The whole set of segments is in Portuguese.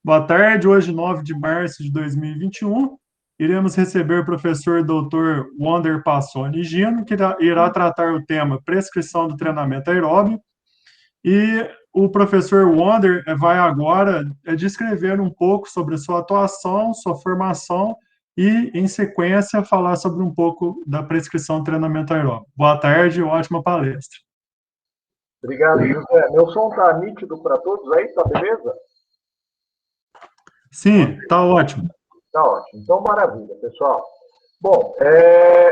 Boa tarde, hoje, 9 de março de 2021, iremos receber o professor Dr. Wander Passoni Gino, que irá tratar o tema prescrição do treinamento aeróbio, e o professor Wander vai agora descrever um pouco sobre a sua atuação, sua formação e, em sequência, falar sobre um pouco da prescrição do treinamento aeróbio. Boa tarde, ótima palestra. Obrigado, José. Meu som está nítido para todos aí, tá beleza? Sim, está ótimo. Tá ótimo. Então, maravilha, pessoal. Bom,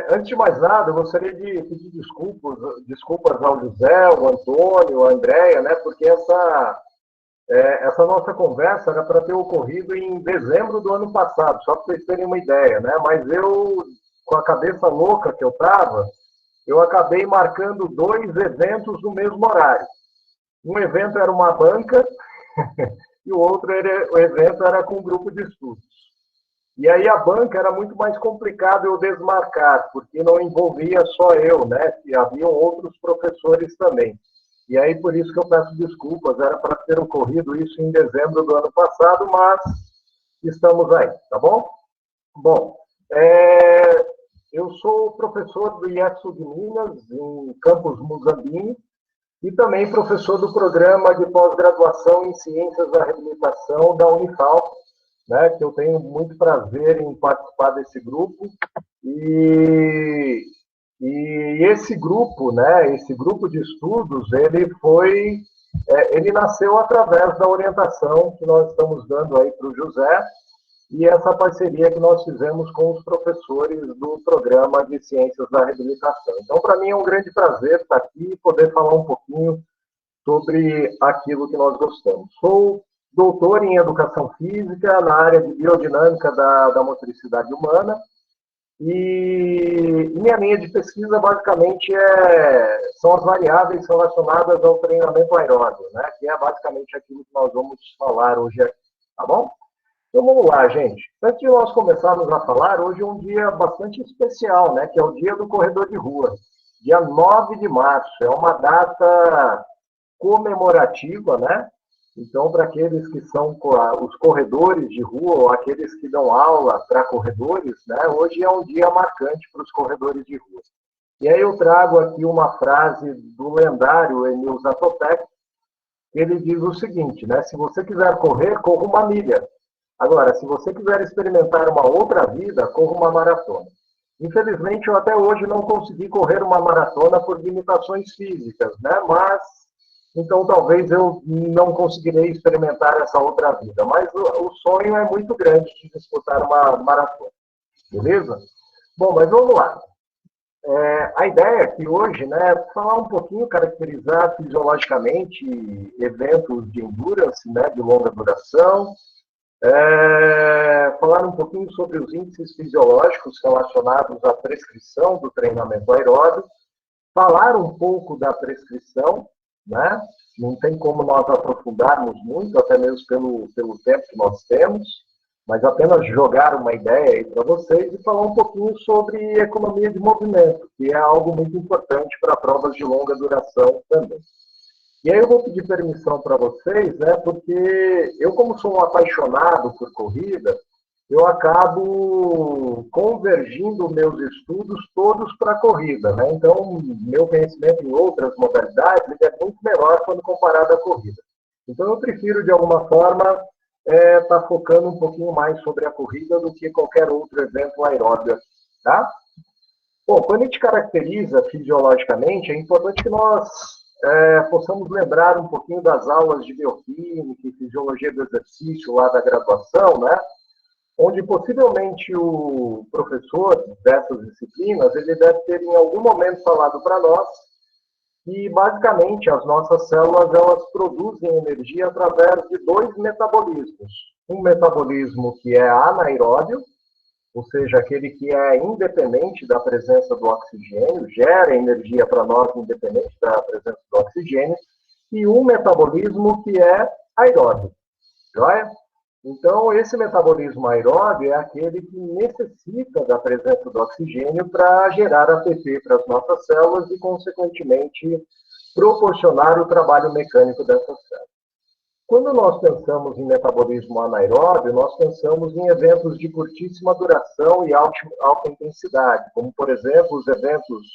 antes de mais nada, eu gostaria de pedir desculpas ao José, ao Antônio, à Andréia, né? Porque essa nossa conversa era para ter ocorrido em dezembro do ano passado, só para vocês terem uma ideia, né? Mas eu, com a cabeça louca que eu estava, eu acabei marcando dois eventos no mesmo horário. Um evento era uma banca e o evento era com um grupo de estudos. E aí a banca era muito mais complicado eu desmarcar, porque não envolvia só eu, né? E haviam outros professores também. E aí por isso que eu peço desculpas, era para ter ocorrido isso em dezembro do ano passado, mas estamos aí, tá bom? Bom, eu sou professor do IESO de Minas, em Campos Muzambinho, e também professor do programa de pós-graduação em Ciências da Reabilitação da Unifal, né, que eu tenho muito prazer em participar desse grupo. E esse grupo, né, esse grupo de estudos, ele nasceu através da orientação que nós estamos dando aí para o José e essa parceria que nós fizemos com os professores do programa de Ciências da Reabilitação. Então, para mim é um grande prazer estar aqui e poder falar um pouquinho sobre aquilo que nós gostamos. Sou doutor em Educação Física na área de Biodinâmica da Motricidade Humana e minha linha de pesquisa basicamente são as variáveis relacionadas ao treinamento aeróbio, né, que é basicamente aquilo que nós vamos falar hoje aqui, tá bom? Então vamos lá, gente. Antes de nós começarmos a falar, hoje é um dia bastante especial, né, que é o dia do corredor de rua, dia 9 de março. É uma data comemorativa, né? Então, para aqueles que são os corredores de rua, ou aqueles que dão aula para corredores, né? Hoje é um dia marcante para os corredores de rua. E aí eu trago aqui uma frase do lendário Emil Zatopek, que ele diz o seguinte, né? Se você quiser correr, corra uma milha. Agora, se você quiser experimentar uma outra vida, corra uma maratona. Infelizmente, eu até hoje não consegui correr uma maratona por limitações físicas, né? Mas então talvez eu não conseguirei experimentar essa outra vida. Mas o sonho é muito grande de disputar uma maratona. Beleza? Bom, mas vamos lá. A ideia aqui hoje, né, é falar um pouquinho, caracterizar fisiologicamente eventos de endurance, né, de longa duração, falar um pouquinho sobre os índices fisiológicos relacionados à prescrição do treinamento aeróbio, falar um pouco da prescrição, né? Não tem como nós aprofundarmos muito, até mesmo pelo tempo que nós temos, mas apenas jogar uma ideia aí para vocês e falar um pouquinho sobre economia de movimento, que é algo muito importante para provas de longa duração também. E aí eu vou pedir permissão para vocês, né, porque eu, como sou um apaixonado por corrida, eu acabo convergindo meus estudos todos para a corrida, né? Então, meu conhecimento em outras modalidades é muito menor quando comparado à corrida. Então, eu prefiro, de alguma forma, estar focando um pouquinho mais sobre a corrida do que qualquer outro evento aeróbio, tá? Bom, quando a gente caracteriza fisiologicamente, é importante que nós possamos lembrar um pouquinho das aulas de bioquímica e fisiologia do exercício lá da graduação, né? Onde possivelmente o professor dessas disciplinas, ele deve ter em algum momento falado para nós que basicamente as nossas células elas produzem energia através de dois metabolismos. Um metabolismo que é anaeróbio, ou seja, aquele que é independente da presença do oxigênio, gera energia para nós independente da presença do oxigênio, e um metabolismo que é aeróbio. Joia? Então, esse metabolismo aeróbio é aquele que necessita da presença do oxigênio para gerar ATP para as nossas células e, consequentemente, proporcionar o trabalho mecânico dessas células. Quando nós pensamos em metabolismo anaeróbio, nós pensamos em eventos de curtíssima duração e alta intensidade, como, por exemplo, os eventos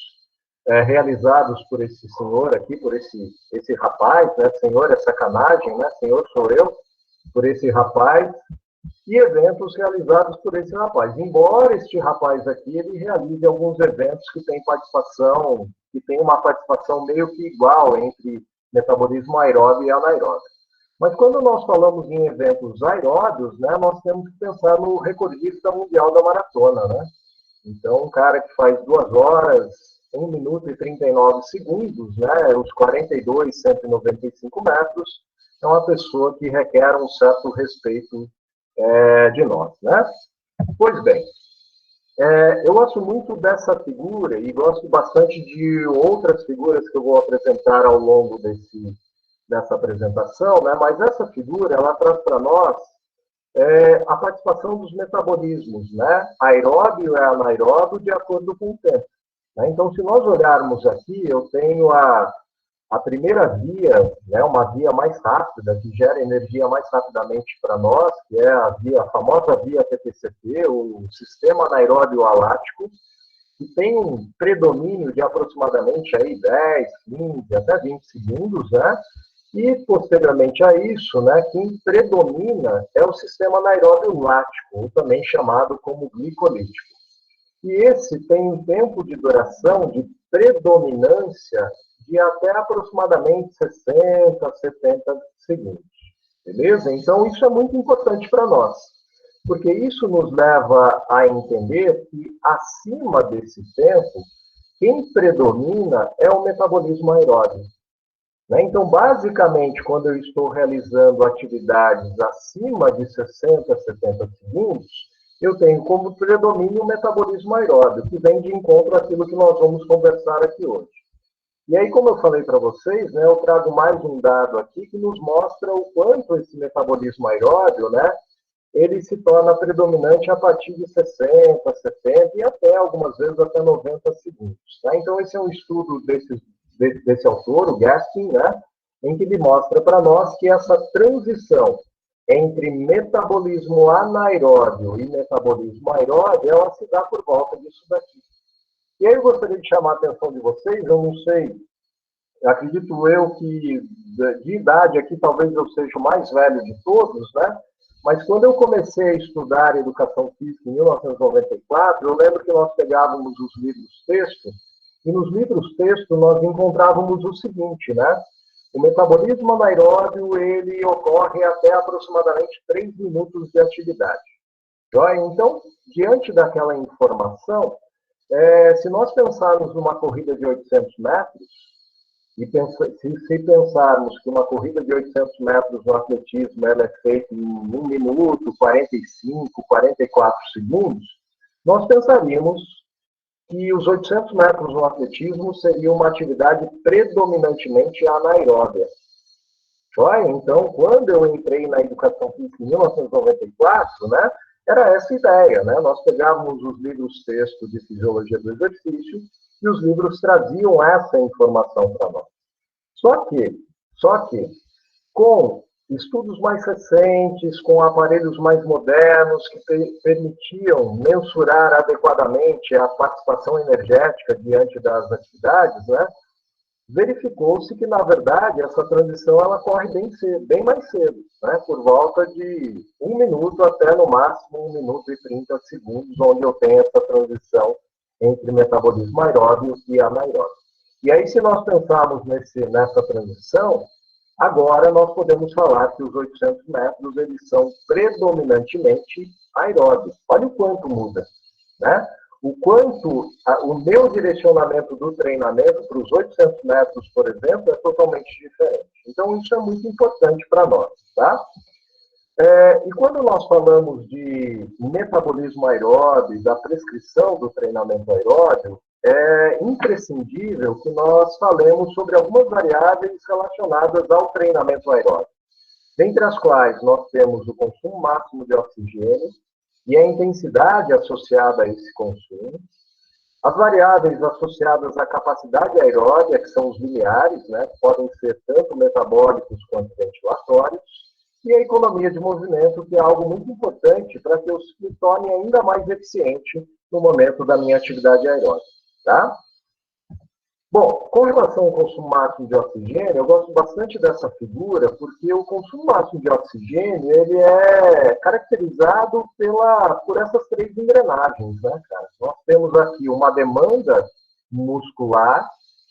realizados por esse senhor aqui, por esse rapaz, né? Senhor é sacanagem, né? Senhor sou eu, por esse rapaz, e eventos realizados por esse rapaz. Embora este rapaz aqui, ele realize alguns eventos que têm participação, que tem uma participação meio que igual entre metabolismo aeróbio e anaeróbio. Mas quando nós falamos em eventos aeróbios, né, nós temos que pensar no recordista mundial da maratona, né? Então, um cara que faz 2 horas, 1 minuto e 39 segundos, né, os 42, 195 metros, é uma pessoa que requer um certo respeito de nós, né? Pois bem, eu gosto muito dessa figura e gosto bastante de outras figuras que eu vou apresentar ao longo dessa apresentação, né? Mas essa figura, ela traz para nós a participação dos metabolismos, né? Aeróbio e anaeróbio de acordo com o tempo. Né? Então, se nós olharmos aqui, eu tenho a primeira via, né, uma via mais rápida, que gera energia mais rapidamente para nós, que é a famosa via PTCP, o sistema anaeróbio alático, que tem um predomínio de aproximadamente aí 10, 15, até 20 segundos, né? E, posteriormente a isso, né, quem predomina é o sistema anaeróbio lático, ou também chamado como glicolítico. E esse tem um tempo de duração de predominância de até aproximadamente 60, 70 segundos. Beleza? Então, isso é muito importante para nós, porque isso nos leva a entender que, acima desse tempo, quem predomina é o metabolismo aeróbio. Né? Então, basicamente, quando eu estou realizando atividades acima de 60, 70 segundos, eu tenho como predomínio o metabolismo aeróbio, que vem de encontro àquilo que nós vamos conversar aqui hoje. E aí, como eu falei para vocês, né, eu trago mais um dado aqui que nos mostra o quanto esse metabolismo aeróbio, né, ele se torna predominante a partir de 60, 70 e até, algumas vezes, até 90 segundos. Tá? Então, esse é um estudo desse autor, o Gaskin, né, em que ele mostra para nós que essa transição entre metabolismo anaeróbio e metabolismo aeróbio, ela se dá por volta disso daqui. E aí eu gostaria de chamar a atenção de vocês, eu não sei, acredito eu que de idade aqui talvez eu seja o mais velho de todos, né? Mas quando eu comecei a estudar educação física em 1994, eu lembro que nós pegávamos os livros texto, e nos livros texto nós encontrávamos o seguinte, né? O metabolismo anaeróbio, ele ocorre até aproximadamente 3 minutos de atividade. Então, diante daquela informação, se nós pensarmos numa corrida de 800 metros, e se pensarmos que uma corrida de 800 metros no atletismo ela é feita em 1 minuto, 45, 44 segundos, nós pensaríamos que os 800 metros no atletismo seria uma atividade predominantemente anaeróbia. Então, quando eu entrei na educação física em 1994, né, era essa ideia, né? Nós pegávamos os livros texto de fisiologia do exercício e os livros traziam essa informação para nós. Só que, com estudos mais recentes, com aparelhos mais modernos que permitiam mensurar adequadamente a participação energética diante das atividades, né, verificou-se que, na verdade, essa transição ela corre bem mais cedo, né, por volta de 1 minuto até, no máximo, 1 minuto e 30 segundos, onde eu tenho essa transição entre metabolismo aeróbio e anaeróbio. E aí, se nós pensarmos nessa transição, agora nós podemos falar que os 800 metros eles são predominantemente aeróbios. Olha o quanto muda, né? O quanto o meu direcionamento do treinamento para os 800 metros, por exemplo, é totalmente diferente. Então, isso é muito importante para nós, tá? E quando nós falamos de metabolismo aeróbio, da prescrição do treinamento aeróbio, é imprescindível que nós falemos sobre algumas variáveis relacionadas ao treinamento aeróbio, dentre as quais nós temos o consumo máximo de oxigênio e a intensidade associada a esse consumo, as variáveis associadas à capacidade aeróbica, que são os limiares, né, que podem ser tanto metabólicos quanto ventilatórios, e a economia de movimento, que é algo muito importante para que eu me torne ainda mais eficiente no momento da minha atividade aeróbica, tá? Bom, com relação ao consumo máximo de oxigênio, eu gosto bastante dessa figura, porque o consumo máximo de oxigênio, ele é caracterizado por essas três engrenagens, né, cara? Nós temos aqui uma demanda muscular,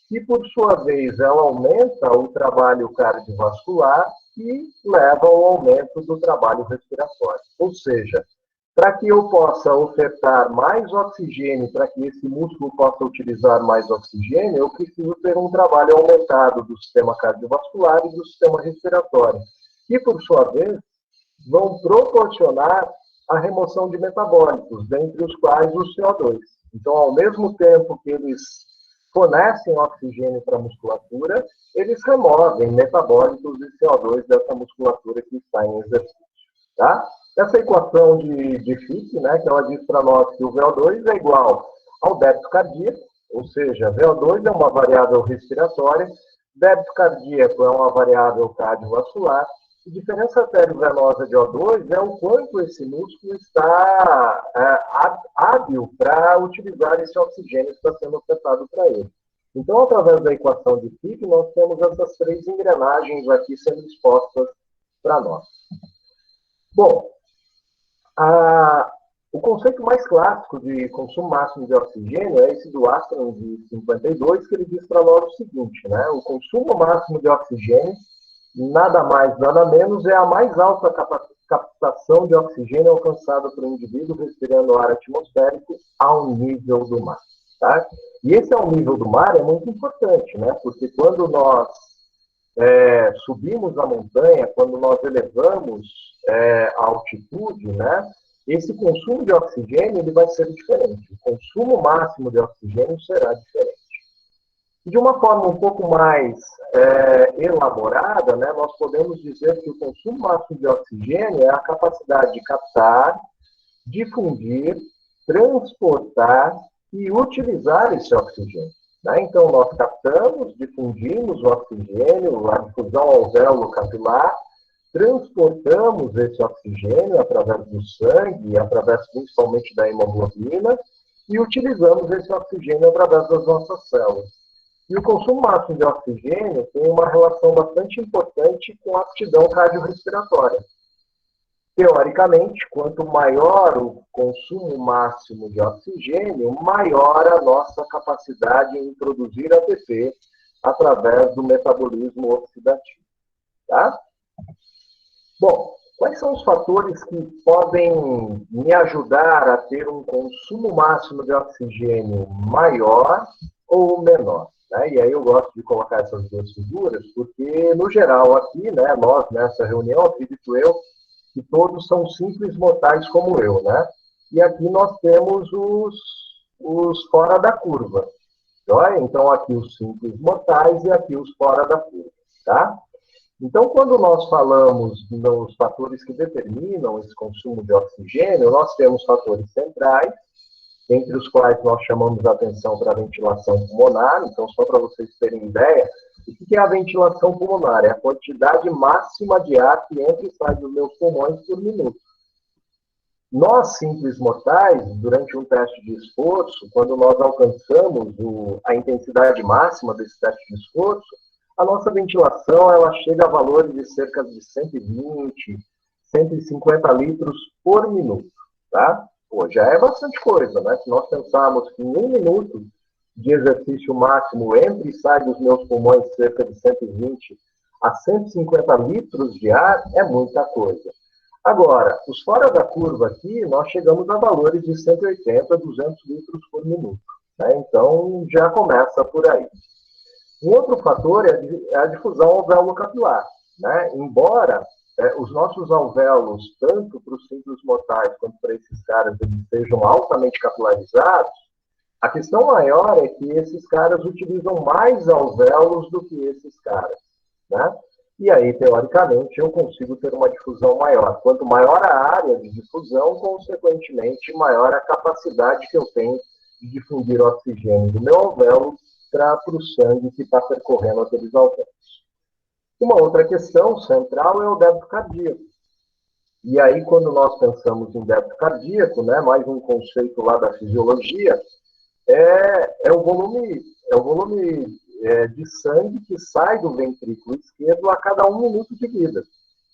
que, por sua vez, ela aumenta o trabalho cardiovascular e leva ao aumento do trabalho respiratório. Ou seja, para que eu possa ofertar mais oxigênio, para que esse músculo possa utilizar mais oxigênio, eu preciso ter um trabalho aumentado do sistema cardiovascular e do sistema respiratório, que, por sua vez, vão proporcionar a remoção de metabólitos, dentre os quais o CO2. Então, ao mesmo tempo que eles fornecem oxigênio para a musculatura, eles removem metabólitos e CO2 dessa musculatura que está em exercício. Tá? Essa equação de Fick, né, que ela diz para nós que o VO2 é igual ao débito cardíaco, ou seja, VO2 é uma variável respiratória, débito cardíaco é uma variável cardiovascular, e diferença arteriovenosa de O2 é o quanto esse músculo está hábil para utilizar esse oxigênio que está sendo ofertado para ele. Então, através da equação de Fick, nós temos essas três engrenagens aqui sendo expostas para nós. Bom, o conceito mais clássico de consumo máximo de oxigênio é esse do Astrom de 52, que ele diz para nós o seguinte, né? O consumo máximo de oxigênio, nada mais, nada menos, é a mais alta captação de oxigênio alcançada por um indivíduo respirando ar atmosférico ao nível do mar. Tá? E esse ao nível do mar é muito importante, né? Porque quando nós subimos a montanha, quando nós elevamos a altitude, né? Esse consumo de oxigênio ele vai ser diferente. O consumo máximo de oxigênio será diferente. De uma forma um pouco mais elaborada, né, nós podemos dizer que o consumo máximo de oxigênio é a capacidade de captar, difundir, transportar e utilizar esse oxigênio. Né? Então, nós captamos, difundimos o oxigênio, a difusão alvéolo capilar, transportamos esse oxigênio através do sangue, através principalmente da hemoglobina, e utilizamos esse oxigênio através das nossas células. E o consumo máximo de oxigênio tem uma relação bastante importante com a aptidão cardiorrespiratória. Teoricamente, quanto maior o consumo máximo de oxigênio, maior a nossa capacidade em produzir ATP através do metabolismo oxidativo. Tá? Bom, quais são os fatores que podem me ajudar a ter um consumo máximo de oxigênio maior ou menor? Né? E aí eu gosto de colocar essas duas figuras, porque, no geral, aqui, né, nós, nessa reunião, acredito eu, que todos são simples mortais como eu, né? E aqui nós temos os fora da curva. Joia? Então, aqui os simples mortais e aqui os fora da curva, tá? Então, quando nós falamos nos fatores que determinam esse consumo de oxigênio, nós temos fatores centrais, entre os quais nós chamamos a atenção para a ventilação pulmonar. Então, só para vocês terem ideia, o que é a ventilação pulmonar? É a quantidade máxima de ar que entra e sai dos meus pulmões por minuto. Nós, simples mortais, durante um teste de esforço, quando nós alcançamos a intensidade máxima desse teste de esforço, a nossa ventilação ela chega a valores de cerca de 120, 150 litros por minuto, tá? Pô, já é bastante coisa, né? Se nós pensarmos que em um minuto de exercício máximo entra e sai dos meus pulmões cerca de 120 a 150 litros de ar, é muita coisa. Agora, os fora da curva aqui, nós chegamos a valores de 180 a 200 litros por minuto. Né? Então, já começa por aí. Um outro fator é a difusão alvéolo-capilar. Né? Embora os nossos alvéolos, tanto para os simples mortais quanto para esses caras, eles sejam altamente capilarizados, a questão maior é que esses caras utilizam mais alvéolos do que esses caras. Né? E aí, teoricamente, eu consigo ter uma difusão maior. Quanto maior a área de difusão, consequentemente, maior a capacidade que eu tenho de difundir o oxigênio do meu alvéolo para o sangue que está percorrendo aqueles alvéolos. Uma outra questão central é o débito cardíaco. E aí, quando nós pensamos em débito cardíaco, né, mais um conceito lá da fisiologia, é o volume de sangue que sai do ventrículo esquerdo a cada 1 minuto de vida.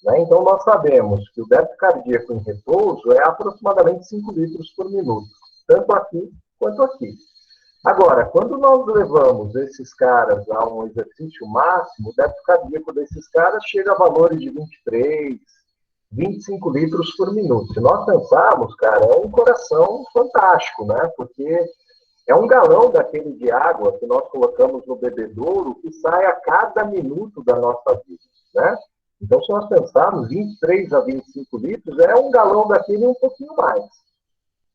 Né? Então, nós sabemos que o débito cardíaco em repouso é aproximadamente 5 litros por minuto, tanto aqui quanto aqui. Agora, quando nós levamos esses caras a um exercício máximo, o débito cardíaco desses caras chega a valores de 23, 25 litros por minuto. Se nós pensarmos, cara, é um coração fantástico, né? Porque é um galão daquele de água que nós colocamos no bebedouro que sai a cada minuto da nossa vida, né? Então, se nós pensarmos 23 a 25 litros, é um galão daquele e um pouquinho mais.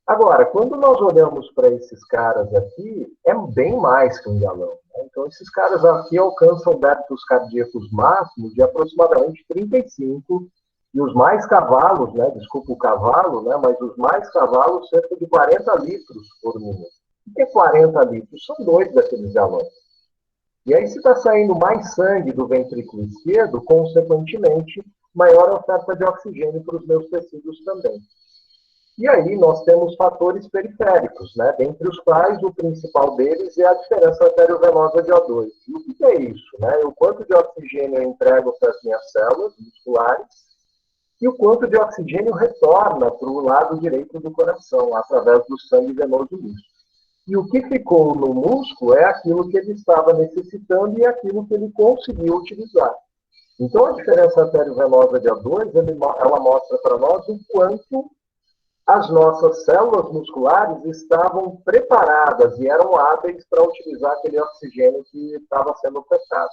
Agora, quando nós olhamos para esses caras aqui, é bem mais que um galão. Né? Então, esses caras aqui alcançam débitos cardíacos máximos de aproximadamente 35, e os mais cavalos, né, desculpa o cavalo, né, mas os mais cavalos, cerca de 40 litros por minuto. O que é 40 litros? São 2 daqueles galões. E aí, se está saindo mais sangue do ventrículo esquerdo, consequentemente, maior oferta de oxigênio para os meus tecidos também. E aí nós temos fatores periféricos, né? Dentre os quais o principal deles é a diferença arteriovenosa de O2. E o que é isso? Né? O quanto de oxigênio eu entrego para as minhas células musculares e o quanto de oxigênio retorna para o lado direito do coração, através do sangue venoso misto. E o que ficou no músculo é aquilo que ele estava necessitando e aquilo que ele conseguiu utilizar. Então, a diferença arteriovenosa de O2, ela mostra para nós o quanto as nossas células musculares estavam preparadas e eram hábeis para utilizar aquele oxigênio que estava sendo ofertado.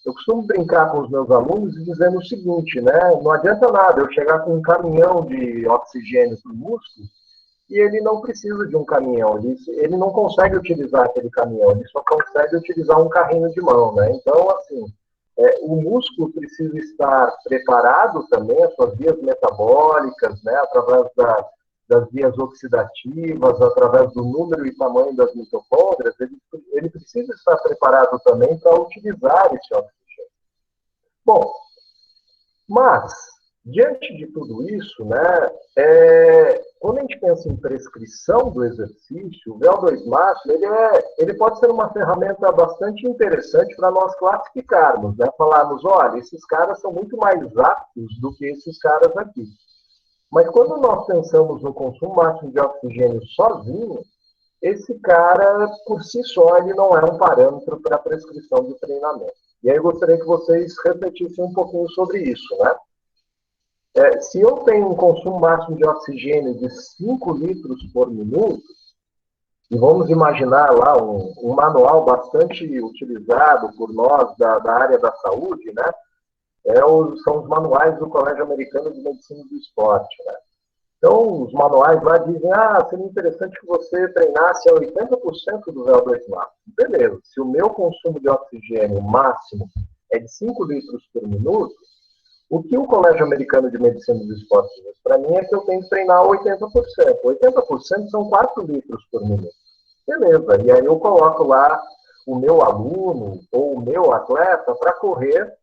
Eu costumo brincar com os meus alunos e dizendo o seguinte, né? Não adianta nada eu chegar com um caminhão de oxigênio para o músculo e ele não precisa de um caminhão, ele não consegue utilizar aquele caminhão, ele só consegue utilizar um carrinho de mão, né? Então, assim, o músculo precisa estar preparado também, as suas vias metabólicas, né? Através das vias oxidativas, através do número e tamanho das mitocôndrias, ele precisa estar preparado também para utilizar esse oxigênio. Bom, mas, diante de tudo isso, né, quando a gente pensa em prescrição do exercício, o VO2 máximo, ele pode ser uma ferramenta bastante interessante para nós classificarmos, né, falarmos, olha, esses caras são muito mais aptos do que esses caras aqui. Mas quando nós pensamos no consumo máximo de oxigênio sozinho, esse cara, por si só, ele não é um parâmetro para a prescrição de treinamento. E aí eu gostaria que vocês refletissem um pouquinho sobre isso, né? Se eu tenho um consumo máximo de oxigênio de 5 litros por minuto, e vamos imaginar lá um manual bastante utilizado por nós da área da saúde, né? São os manuais do Colégio Americano de Medicina do Esporte, né? Então, os manuais lá dizem, seria interessante que você treinasse a 80% do VO2 máximo. Beleza, se o meu consumo de oxigênio máximo é de 5 litros por minuto, o que o Colégio Americano de Medicina do Esporte diz para mim é que eu tenho que treinar 80%. 80% são 4 litros por minuto. Beleza, e aí eu coloco lá o meu aluno ou o meu atleta para correr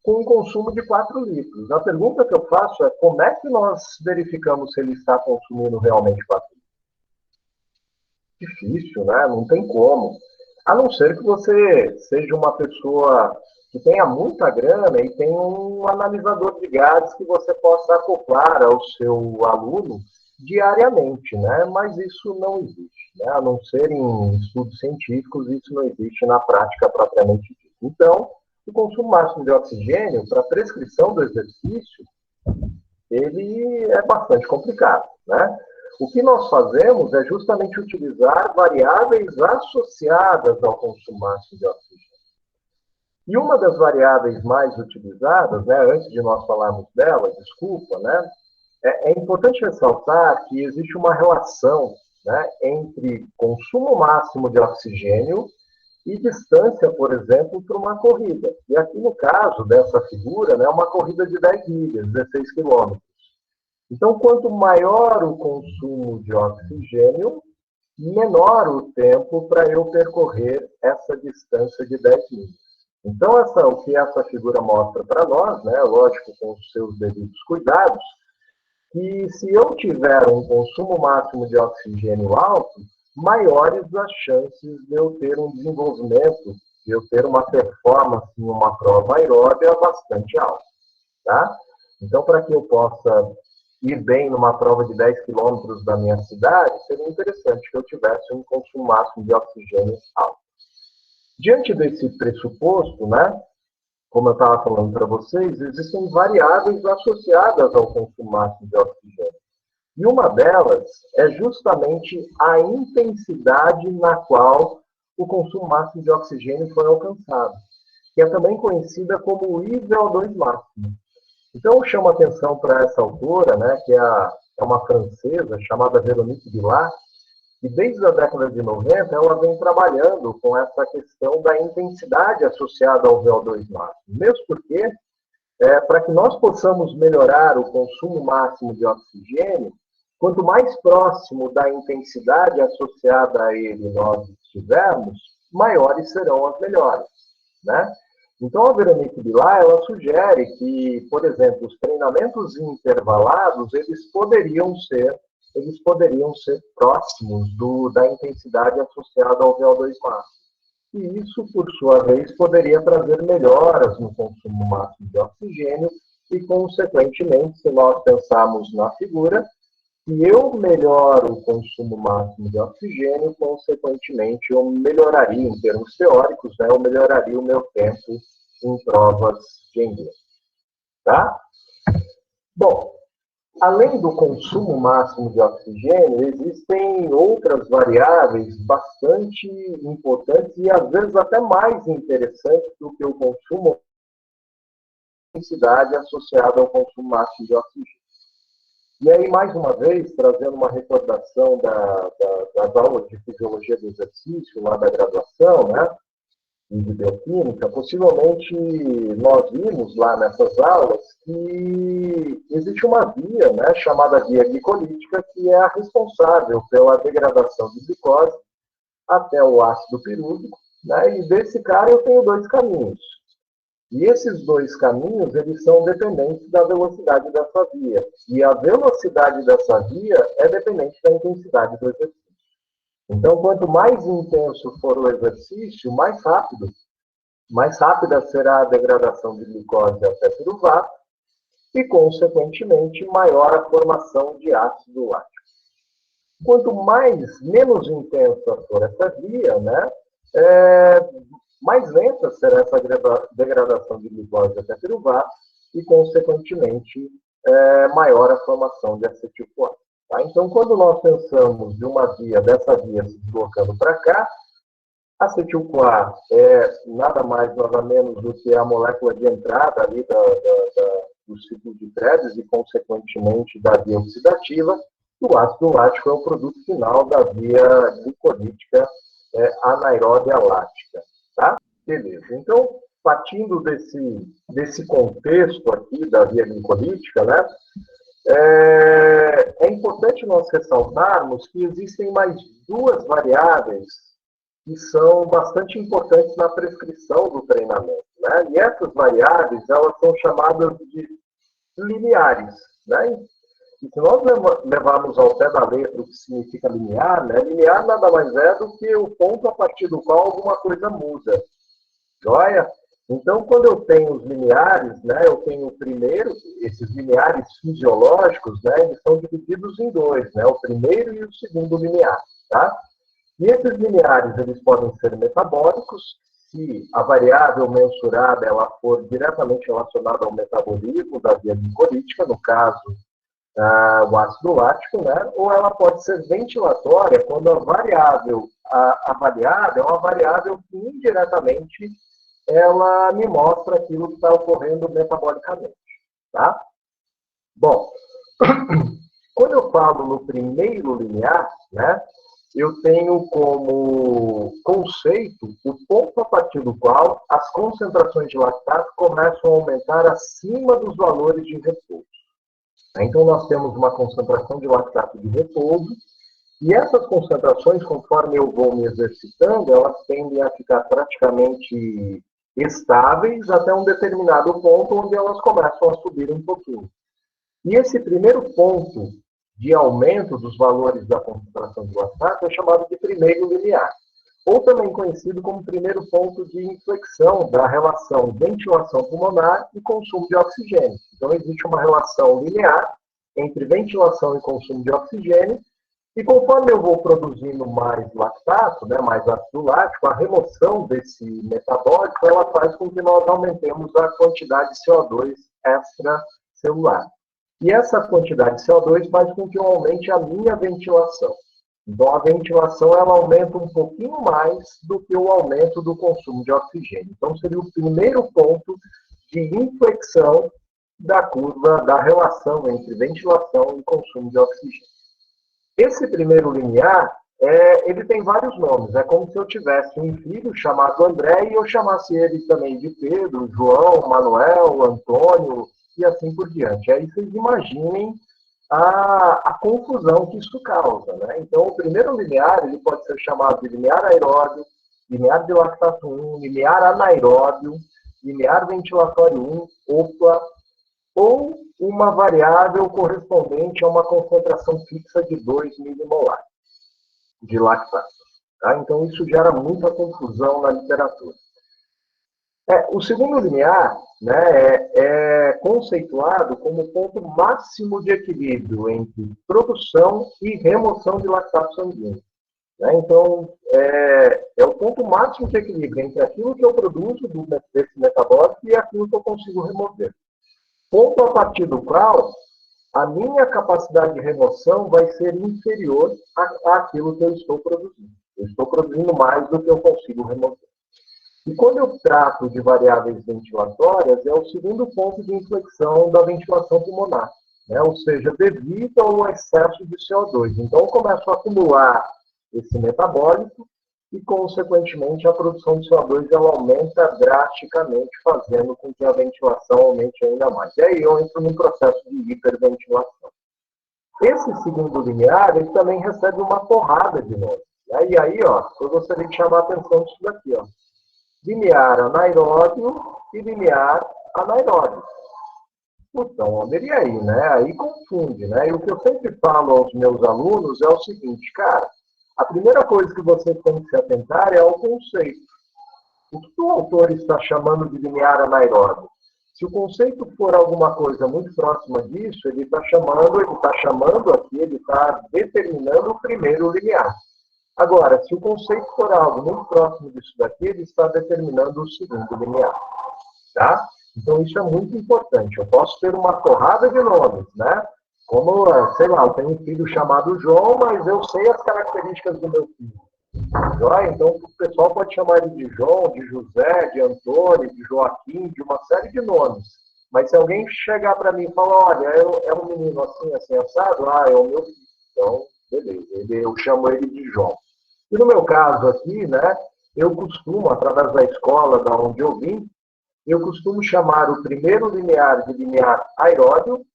com um consumo de 4 litros. A pergunta que eu faço é como é que nós verificamos se ele está consumindo realmente 4 litros? Difícil, né? Não tem como. A não ser que você seja uma pessoa que tenha muita grana e tenha um analisador de gases que você possa acoplar ao seu aluno diariamente, né? Mas isso não existe, né? A não ser em estudos científicos, isso não existe na prática propriamente dita. Então, o consumo máximo de oxigênio para prescrição do exercício, ele é bastante complicado, né? O que nós fazemos é justamente utilizar variáveis associadas ao consumo máximo de oxigênio. E uma das variáveis mais utilizadas, né, antes de nós falarmos dela, desculpa, né, é importante ressaltar que existe uma relação, né, entre consumo máximo de oxigênio e distância, por exemplo, para uma corrida. E aqui no caso dessa figura, né, uma corrida de 10 milhas, 16 quilômetros. Então, quanto maior o consumo de oxigênio, menor o tempo para eu percorrer essa distância de 10 milhas. Então, o que essa figura mostra para nós, né, lógico, com os seus devidos cuidados, que se eu tiver um consumo máximo de oxigênio alto, maiores as chances de eu ter um desenvolvimento, de eu ter uma performance em uma prova aeróbica bastante alta, tá? Então, para que eu possa ir bem numa prova de 10 quilômetros da minha cidade, seria interessante que eu tivesse um consumo máximo de oxigênio alto. Diante desse pressuposto, né, como eu estava falando para vocês, existem variáveis associadas ao consumo máximo de oxigênio. E uma delas é justamente a intensidade na qual o consumo máximo de oxigênio foi alcançado, que é também conhecida como o IVO2 máximo. Então, eu chamo a atenção para essa autora, né, que é uma francesa chamada Véronique Villard, e desde a década de 90 ela vem trabalhando com essa questão da intensidade associada ao VO2 máximo. Mesmo porque, para que nós possamos melhorar o consumo máximo de oxigênio, quanto mais próximo da intensidade associada a ele nós estivermos, maiores serão as melhoras, né? Então, a Veronique Villard, ela sugere que, por exemplo, os treinamentos intervalados, eles poderiam ser próximos da intensidade associada ao VO2 máximo. E isso, por sua vez, poderia trazer melhoras no consumo máximo de oxigênio e, consequentemente, se nós pensarmos na figura, se eu melhoro o consumo máximo de oxigênio, consequentemente, eu melhoraria, em termos teóricos, né, eu melhoraria o meu tempo em provas de endurance. Tá? Bom, além do consumo máximo de oxigênio, existem outras variáveis bastante importantes e, às vezes, até mais interessantes do que o consumo de intensidade associado ao consumo máximo de oxigênio. E aí, mais uma vez, trazendo uma recordação das aulas de fisiologia do exercício, lá da graduação, né, de bioquímica, possivelmente nós vimos lá nessas aulas que existe uma via, né, chamada via glicolítica, que é a responsável pela degradação de glicose até o ácido pirúvico, né, e desse cara eu tenho dois caminhos. E esses dois caminhos, eles são dependentes da velocidade dessa via. E a velocidade dessa via é dependente da intensidade do exercício. Então, quanto mais intenso for o exercício, mais rápida será a degradação de glicose até piruvato e, consequentemente, maior a formação de ácido lático. Quanto menos intensa for essa via, né, mais lenta será essa degradação de glicose até piruvato e, consequentemente, maior a formação de acetil-CoA. Tá? Então, quando nós pensamos dessa via se deslocando para cá, acetil-CoA é nada mais, nada menos do que a molécula de entrada ali do ciclo de Krebs e, consequentemente, da via oxidativa. O ácido lático é o produto final da via glicolítica anaeróbia lática. Tá? Beleza. Então, partindo desse contexto aqui da via glicolítica, né, é importante nós ressaltarmos que existem mais duas variáveis que são bastante importantes na prescrição do treinamento, né? E essas variáveis, elas são chamadas de lineares, né? E se nós levarmos ao pé da letra o que significa linear, né? Linear nada mais é do que o ponto a partir do qual alguma coisa muda. Joia? Então, quando eu tenho os lineares, né, eu tenho primeiro, esses lineares fisiológicos, né, eles são divididos em dois, né, o primeiro e o segundo linear, tá? E esses lineares, eles podem ser metabólicos, se a variável mensurada ela for diretamente relacionada ao metabolismo da via glicolítica, no caso, o ácido lático, né, ou ela pode ser ventilatória, quando a variável avaliada é uma variável que indiretamente ela me mostra aquilo que está ocorrendo metabolicamente, tá? Bom, quando eu falo no primeiro linear, né, eu tenho como conceito o ponto a partir do qual as concentrações de lactato começam a aumentar acima dos valores de repouso. Então, nós temos uma concentração de lactato de repouso, e essas concentrações, conforme eu vou me exercitando, elas tendem a ficar praticamente estáveis até um determinado ponto onde elas começam a subir um pouquinho. E esse primeiro ponto de aumento dos valores da concentração de lactato é chamado de primeiro limiar, ou também conhecido como primeiro ponto de inflexão da relação ventilação pulmonar e consumo de oxigênio. Então, existe uma relação linear entre ventilação e consumo de oxigênio, e conforme eu vou produzindo mais lactato, né, mais ácido lático, a remoção desse metabólico, ela faz com que nós aumentemos a quantidade de CO2 extracelular. E essa quantidade de CO2 faz com que eu aumente a minha ventilação. Então, a ventilação ela aumenta um pouquinho mais do que o aumento do consumo de oxigênio. Então, seria o primeiro ponto de inflexão da curva da relação entre ventilação e consumo de oxigênio. Esse primeiro limiar, ele tem vários nomes. É como se eu tivesse um filho chamado André e eu chamasse ele também de Pedro, João, Manuel, Antônio e assim por diante. Aí vocês imaginem a confusão que isso causa, né? Então, o primeiro limiar, ele pode ser chamado de limiar aeróbio, limiar de lactato 1, limiar anaeróbio, limiar ventilatório 1, OPA, ou uma variável correspondente a uma concentração fixa de 2 milimolar de lactato. Tá? Então, isso gera muita confusão na literatura. O segundo limiar, né, é conceituado como o ponto máximo de equilíbrio entre produção e remoção de lactato sanguíneo. Né? Então, é o ponto máximo de equilíbrio entre aquilo que eu produzo desse metabólico e aquilo que eu consigo remover. Ponto a partir do qual a minha capacidade de remoção vai ser inferior àquilo que eu estou produzindo. Eu estou produzindo mais do que eu consigo remover. E quando eu trato de variáveis ventilatórias, é o segundo ponto de inflexão da ventilação pulmonar, né? Ou seja, devido ao excesso de CO2. Então, eu começo a acumular esse metabólico e, consequentemente, a produção de CO2 ela aumenta drasticamente, fazendo com que a ventilação aumente ainda mais. E aí eu entro num processo de hiperventilação. Esse segundo limiar, ele também recebe uma porrada de novo. E aí, ó, eu gostaria de chamar a atenção disso daqui, ó. Limiar anaeróbio e limiar anaeróbio. Então, e aí, né? Aí confunde, né? E o que eu sempre falo aos meus alunos é o seguinte, cara, a primeira coisa que você tem que se atentar é ao conceito. O que o autor está chamando de limiar anaeróbio? Se o conceito for alguma coisa muito próxima disso, ele está chamando aqui, ele está determinando o primeiro limiar. Agora, se o conceito for algo muito próximo disso daqui, ele está determinando o segundo limiar. Tá? Então, isso é muito importante. Eu posso ter uma porrada de nomes, né? Como, sei lá, eu tenho um filho chamado João, mas eu sei as características do meu filho. Então, o pessoal pode chamar ele de João, de José, de Antônio, de Joaquim, de uma série de nomes. Mas se alguém chegar para mim e falar, olha, é um menino assim, assim, assado, é o meu filho. Então, beleza, eu chamo ele de João. E no meu caso aqui, né, eu costumo, através da escola da onde eu vim, eu costumo chamar o primeiro limiar de limiar aeróbio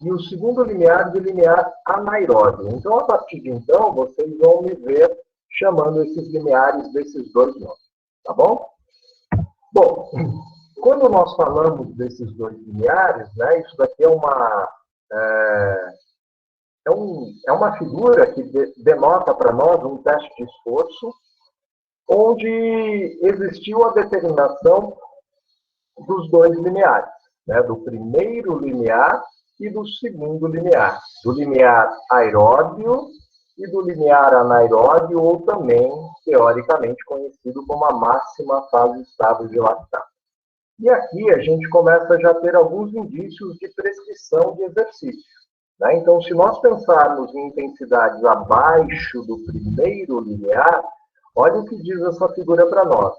e o segundo limiar de limiar anaeróbio. Então, a partir de então, vocês vão me ver chamando esses limiares desses dois nomes, tá bom? Bom, quando nós falamos desses dois limiares, né, isso daqui é uma figura que denota para nós um teste de esforço, onde existiu a determinação dos dois limiares, né, do primeiro limiar e do segundo limiar, do limiar aeróbio e do limiar anaeróbio, ou também, teoricamente, conhecido como a máxima fase estável de lactato. E aqui a gente começa já a ter alguns indícios de prescrição de exercício. Né? Então, se nós pensarmos em intensidades abaixo do primeiro limiar, olha o que diz essa figura para nós.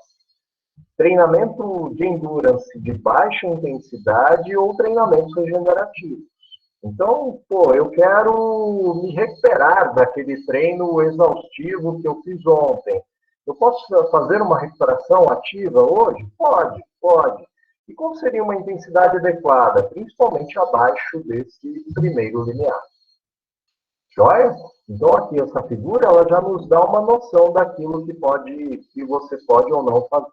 Treinamento de endurance de baixa intensidade ou treinamentos regenerativos. Então, eu quero me recuperar daquele treino exaustivo que eu fiz ontem. Eu posso fazer uma recuperação ativa hoje? Pode. E qual seria uma intensidade adequada? Principalmente abaixo desse primeiro limiar. Joia? Então, aqui, essa figura, ela já nos dá uma noção daquilo que você pode ou não fazer.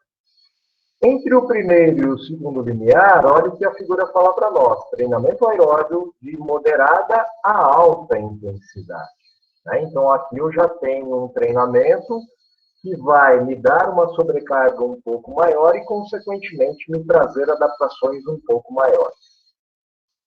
Entre o primeiro e o segundo limiar, olha o que a figura fala para nós. Treinamento aeróbio de moderada a alta intensidade. Né? Então, aqui eu já tenho um treinamento que vai me dar uma sobrecarga um pouco maior e, consequentemente, me trazer adaptações um pouco maiores.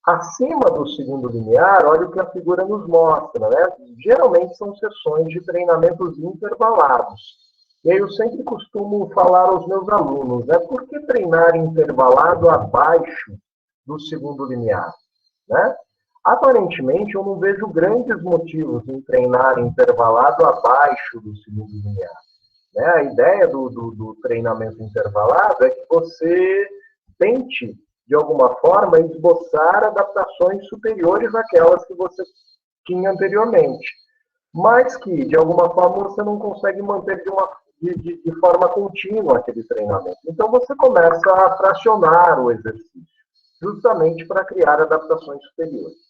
Acima do segundo limiar, olha o que a figura nos mostra, né? Geralmente são sessões de treinamentos intervalados. E aí eu sempre costumo falar aos meus alunos, né? Por que treinar intervalado abaixo do segundo limiar, né? Aparentemente, eu não vejo grandes motivos em treinar intervalado abaixo do segundo limiar. Né? A ideia do treinamento intervalado é que você tente, de alguma forma, esboçar adaptações superiores àquelas que você tinha anteriormente, mas que, de alguma forma, você não consegue manter de forma contínua aquele treinamento. Então, você começa a fracionar o exercício, justamente para criar adaptações superiores.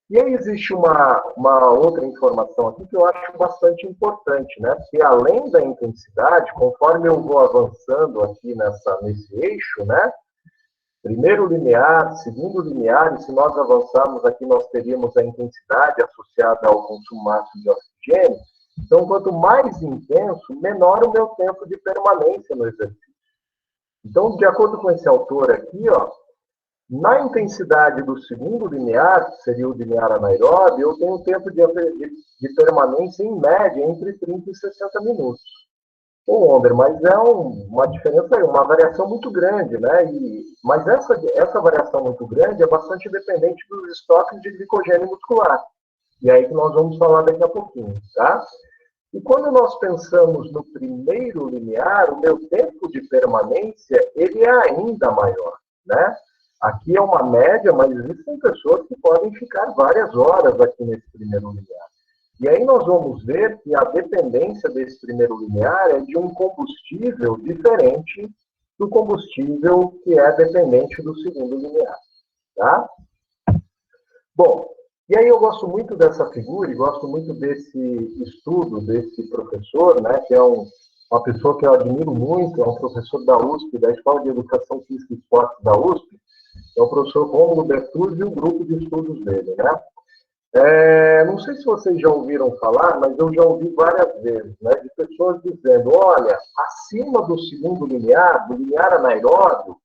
E aí existe uma outra informação aqui que eu acho bastante importante, né? Que além da intensidade, conforme eu vou avançando aqui nesse eixo, né? Primeiro limiar, segundo limiar, e se nós avançarmos aqui, nós teríamos a intensidade associada ao consumo máximo de oxigênio. Então, quanto mais intenso, menor o meu tempo de permanência no exercício. Então, de acordo com esse autor aqui, ó, na intensidade do segundo limiar, que seria o limiar anaeróbio, eu tenho um tempo de permanência, em média, entre 30 e 60 minutos. Ô, Onder, mas é uma diferença, uma variação muito grande, né? Mas essa variação muito grande é bastante dependente dos estoques de glicogênio muscular. E aí que nós vamos falar daqui a pouquinho, tá? E quando nós pensamos no primeiro limiar, o meu tempo de permanência, ele é ainda maior, né? Aqui é uma média, mas existem pessoas que podem ficar várias horas aqui nesse primeiro limiar. E aí nós vamos ver que a dependência desse primeiro limiar é de um combustível diferente do combustível que é dependente do segundo limiar. Tá? Bom, e aí eu gosto muito dessa figura e gosto muito desse estudo desse professor, né, que é uma pessoa que eu admiro muito, é um professor da USP, da Escola de Educação Física e Esportes da USP, é o professor Rômulo Bertuzzi e o grupo de estudos dele, né? Não sei se vocês já ouviram falar, mas eu já ouvi várias vezes, né, de pessoas dizendo, olha, acima do segundo limiar, do limiar anaeróbio,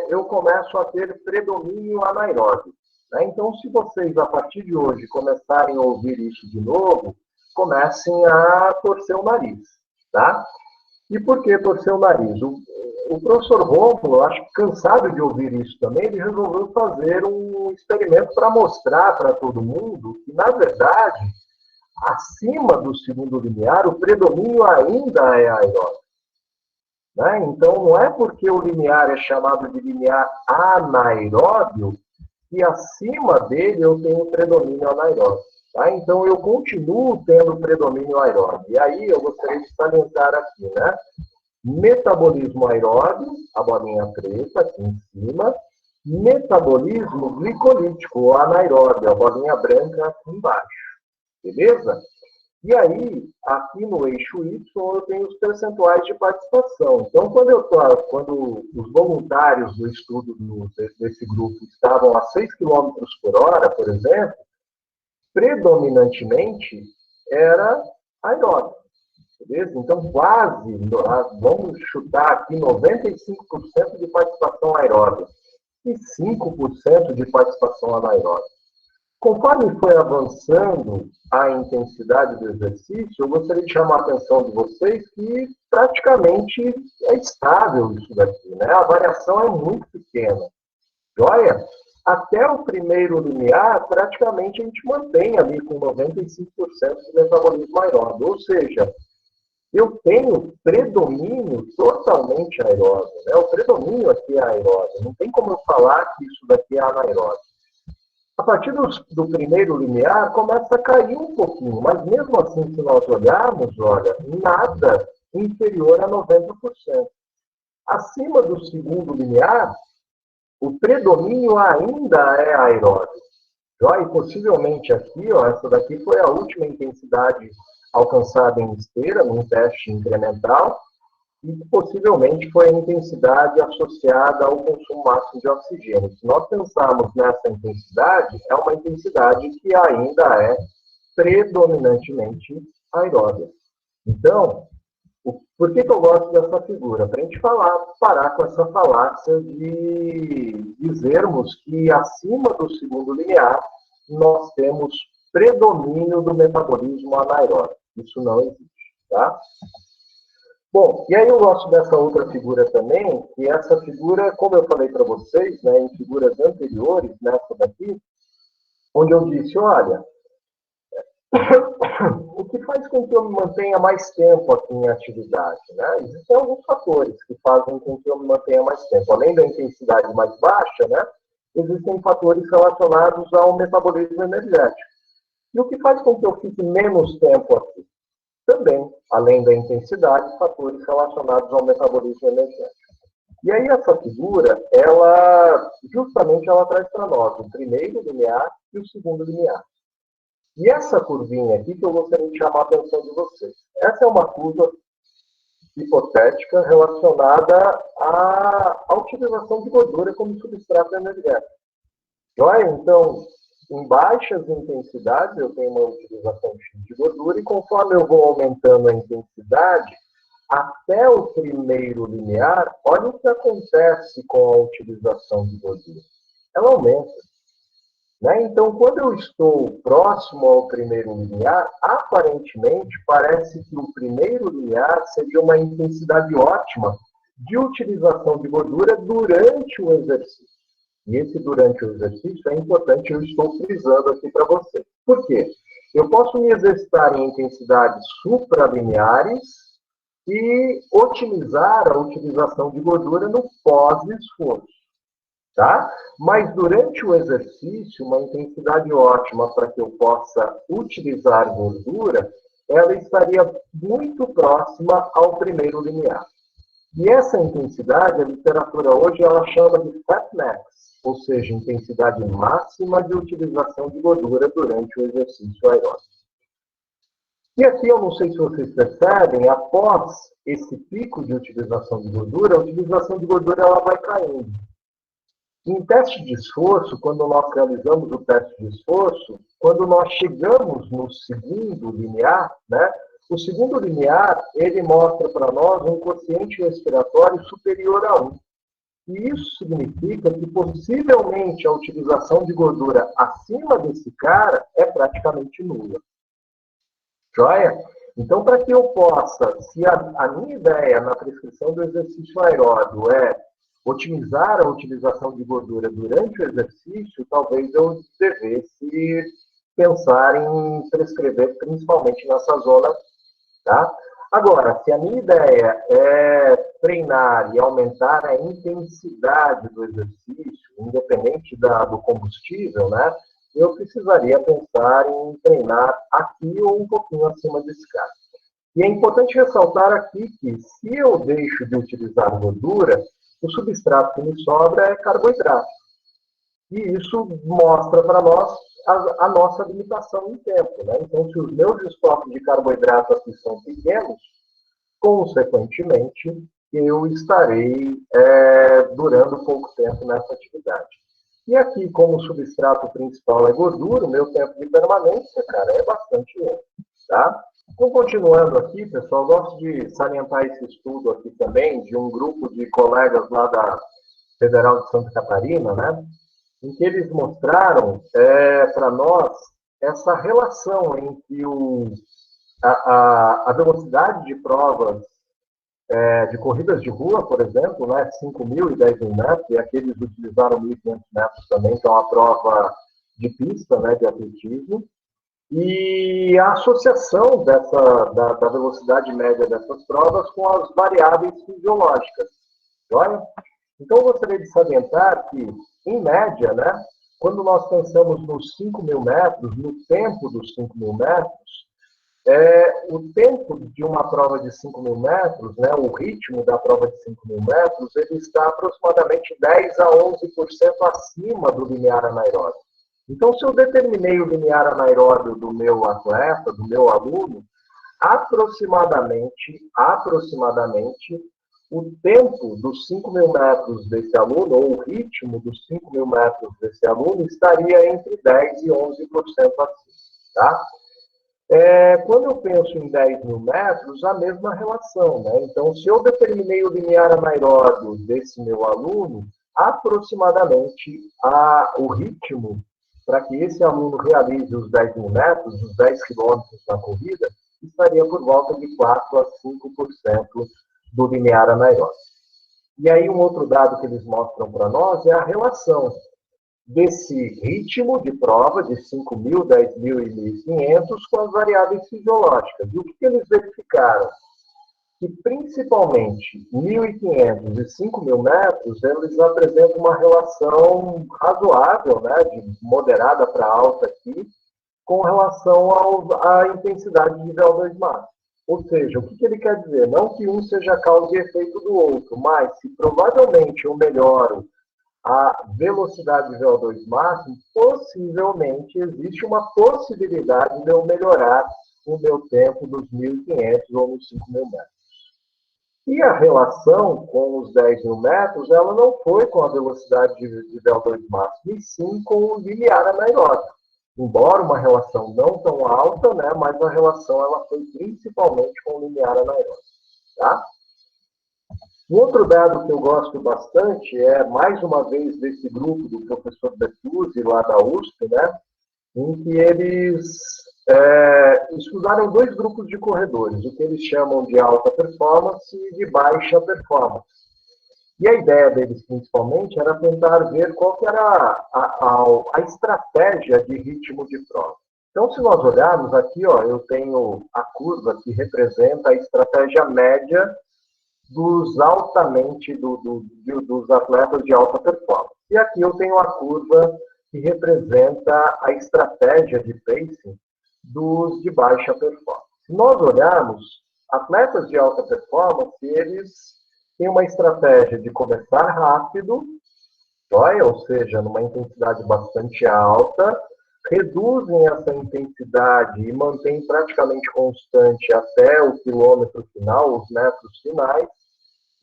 eu começo a ter predomínio anaeróbio. Né? Então, se vocês, a partir de hoje, começarem a ouvir isso de novo, comecem a torcer o nariz, tá? E por que torcer o nariz? O professor Rômulo, acho que cansado de ouvir isso também, ele resolveu fazer um experimento para mostrar para todo mundo que, na verdade, acima do segundo limiar, o predomínio ainda é aeróbio. Né? Então, não é porque o limiar é chamado de limiar anaeróbio que acima dele eu tenho predomínio anaeróbio. Tá? Então, eu continuo tendo predomínio aeróbio. E aí, eu gostaria de salientar aqui, né? Metabolismo aeróbio, a bolinha preta aqui em cima. Metabolismo glicolítico, ou anaeróbio, a bolinha branca aqui embaixo. Beleza? E aí, aqui no eixo Y, eu tenho os percentuais de participação. Então, quando os voluntários do estudo desse grupo estavam a 6 km por hora, por exemplo, predominantemente era aeróbio. Beleza? Então, quase, vamos chutar aqui 95% de participação aeróbica e 5% de participação anaeróbica. Conforme foi avançando a intensidade do exercício, eu gostaria de chamar a atenção de vocês que praticamente é estável isso daqui, né? A variação é muito pequena. Joia? Até o primeiro limiar, praticamente a gente mantém ali com 95% de metabolismo aeróbio. Ou seja, eu tenho predomínio totalmente aeróbio. Né? O predomínio aqui é aeróbio. Não tem como eu falar que isso daqui é anaeróbio. A partir do primeiro limiar, começa a cair um pouquinho, mas mesmo assim, se nós olharmos, olha, nada inferior a 90%. Acima do segundo limiar, o predomínio ainda é aeróbio. E possivelmente aqui, ó, essa daqui foi a última intensidade alcançada em esteira, num teste incremental, e possivelmente foi a intensidade associada ao consumo máximo de oxigênio. Se nós pensarmos nessa intensidade, é uma intensidade que ainda é predominantemente aeróbica. Então, por que eu gosto dessa figura? Para a gente parar com essa falácia de dizermos que acima do segundo limiar nós temos predomínio do metabolismo anaeróbico. Isso não existe, tá? Bom, e aí eu gosto dessa outra figura também, e essa figura, como eu falei para vocês, né, em figuras anteriores, nessa daqui, onde eu disse, olha, o que faz com que eu me mantenha mais tempo aqui em atividade, né? Existem alguns fatores que fazem com que eu me mantenha mais tempo. Além da intensidade mais baixa, né, existem fatores relacionados ao metabolismo energético. E o que faz com que eu fique menos tempo aqui? Também, além da intensidade, fatores relacionados ao metabolismo energético. E aí essa figura, justamente ela traz para nós o primeiro limiar e o segundo limiar. E essa curvinha aqui que eu gostaria de chamar a atenção de vocês. Essa é uma curva hipotética relacionada à utilização de gordura como substrato energético. Joia? Então, em baixas intensidades, eu tenho uma utilização de gordura, e conforme eu vou aumentando a intensidade, até o primeiro limiar, olha o que acontece com a utilização de gordura. Ela aumenta. Né? Então, quando eu estou próximo ao primeiro limiar, aparentemente, parece que o primeiro limiar seria uma intensidade ótima de utilização de gordura durante o exercício. E esse durante o exercício é importante, eu estou frisando aqui para você. Por quê? Eu posso me exercitar em intensidades supralineares e otimizar a utilização de gordura no pós-esforço. Tá? Mas durante o exercício, uma intensidade ótima para que eu possa utilizar gordura, ela estaria muito próxima ao primeiro limiar. E essa intensidade, a literatura hoje, ela chama de fat max, ou seja, intensidade máxima de utilização de gordura durante o exercício aeróbico. E aqui, eu não sei se vocês percebem, após esse pico de utilização de gordura, a utilização de gordura ela vai caindo. Em teste de esforço, quando nós realizamos o teste de esforço, quando nós chegamos no segundo limiar, né, o segundo limiar, ele mostra para nós um quociente respiratório superior a 1. E isso significa que, possivelmente, a utilização de gordura acima desse cara é praticamente nula. Joia? Então, para que eu possa, se a minha ideia na prescrição do exercício aeróbio é otimizar a utilização de gordura durante o exercício, talvez eu devesse pensar em prescrever principalmente nessa zona. Tá? Agora, se a minha ideia é treinar e aumentar a intensidade do exercício, independente do combustível, né, eu precisaria pensar em treinar aqui ou um pouquinho acima desse cara. E é importante ressaltar aqui que, se eu deixo de utilizar gordura, o substrato que me sobra é carboidrato. E isso mostra para nós a nossa limitação em tempo. Né? Então, se os meus estoques de carboidrato aqui são pequenos, consequentemente, eu estarei durando pouco tempo nessa atividade. E aqui, como o substrato principal é gordura, o meu tempo de permanência, cara, é bastante longo. Tá? Então, continuando aqui, pessoal, gosto de salientar esse estudo aqui também, de um grupo de colegas lá da Federal de Santa Catarina, né, em que eles mostraram para nós essa relação entre a velocidade de provas de corridas de rua, por exemplo, né, 5.000 e 10.000 metros, e aqui eles utilizaram 1.500 metros também, que é uma prova de pista, né, de atletismo, e a associação da velocidade média dessas provas com as variáveis fisiológicas. Joia? Então, eu gostaria de salientar que, em média, né, quando nós pensamos nos 5.000 metros, no tempo dos 5.000 metros, o tempo de uma prova de 5.000 metros, né, o ritmo da prova de 5.000 metros, ele está aproximadamente 10 a 11% acima do limiar anaeróbio. Então, se eu determinei o limiar anaeróbio do meu atleta, do meu aluno, aproximadamente o tempo dos 5.000 metros desse aluno, ou o ritmo dos 5.000 metros desse aluno, estaria entre 10% e 11% acima. Tá? Quando eu penso em 10.000 metros, a mesma relação. Né? Então, se eu determinei o limiar anaeróbio desse meu aluno, aproximadamente o ritmo para que esse aluno realize os 10.000 metros, os 10 quilômetros na corrida, estaria por volta de 4% a 5% do limiar anaeróbio. E aí, um outro dado que eles mostram para nós é a relação desse ritmo de prova de 5.000, 10.000 e 1.500 com as variáveis fisiológicas. E o que eles verificaram? Que principalmente 1.500 e 5.000 metros, eles apresentam uma relação razoável, né, de moderada para alta aqui, com relação à intensidade de VO2 max. Ou seja, o que ele quer dizer? Não que um seja causa e efeito do outro, mas se provavelmente eu melhoro a velocidade de VO2 máximo, possivelmente existe uma possibilidade de eu melhorar o meu tempo dos 1.500 ou nos 5.000 metros. E a relação com os 10.000 metros, ela não foi com a velocidade de VO2 máximo, e sim com o limiar anaeróbico. Embora uma relação não tão alta, né, mas a relação ela foi principalmente com o limiar anaeróbico. Tá? Um outro dado que eu gosto bastante é, mais uma vez, desse grupo do professor Bertuzzi, lá da USP, né, em que eles estudaram dois grupos de corredores, o que eles chamam de alta performance e de baixa performance. E a ideia deles, principalmente, era tentar ver qual que era a estratégia de ritmo de prova. Então, se nós olharmos aqui, ó, eu tenho a curva que representa a estratégia média dos dos atletas de alta performance. E aqui eu tenho a curva que representa a estratégia de pacing dos de baixa performance. Se nós olharmos, atletas de alta performance, eles têm uma estratégia de começar rápido, ou seja, numa intensidade bastante alta, reduzem essa intensidade e mantêm praticamente constante até o quilômetro final, os metros finais,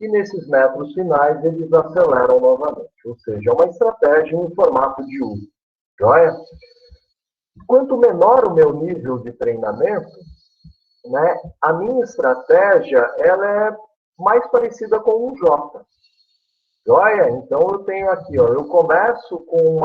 e nesses metros finais eles aceleram novamente. Ou seja, é uma estratégia em formato de U. Joia? Quanto menor o meu nível de treinamento, né, a minha estratégia ela é mais parecida com um J. Joia? Então eu tenho aqui, ó, eu começo com